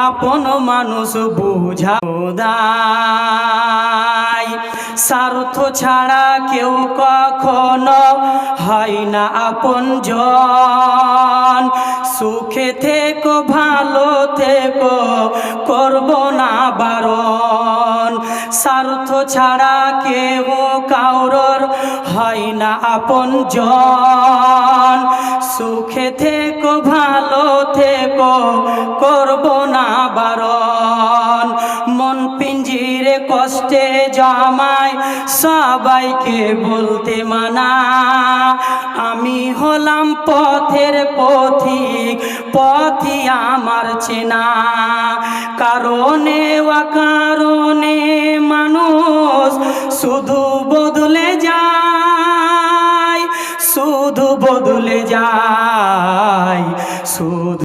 আপন মানুষ বুঝায়। স্বার্থ ছাড়া কেউ কখনো হয় না আপনজন। সুখে থেকো ভালো থেকো করব না বারণ। স্বার্থ ছাড়া কেউ কাউরর হয় না আপনজন। সুখে থেকো ভালো থেকো করব না বারণ। মন পিঞ্জিরে কষ্টে জমায় সবাইকে বলতে মানা। আমি হলাম পথের পথিক, পথই আমার চেনা। কারণে অকারণে মানুষ শুধু বদলে যায়, শুধু বদলে যায়।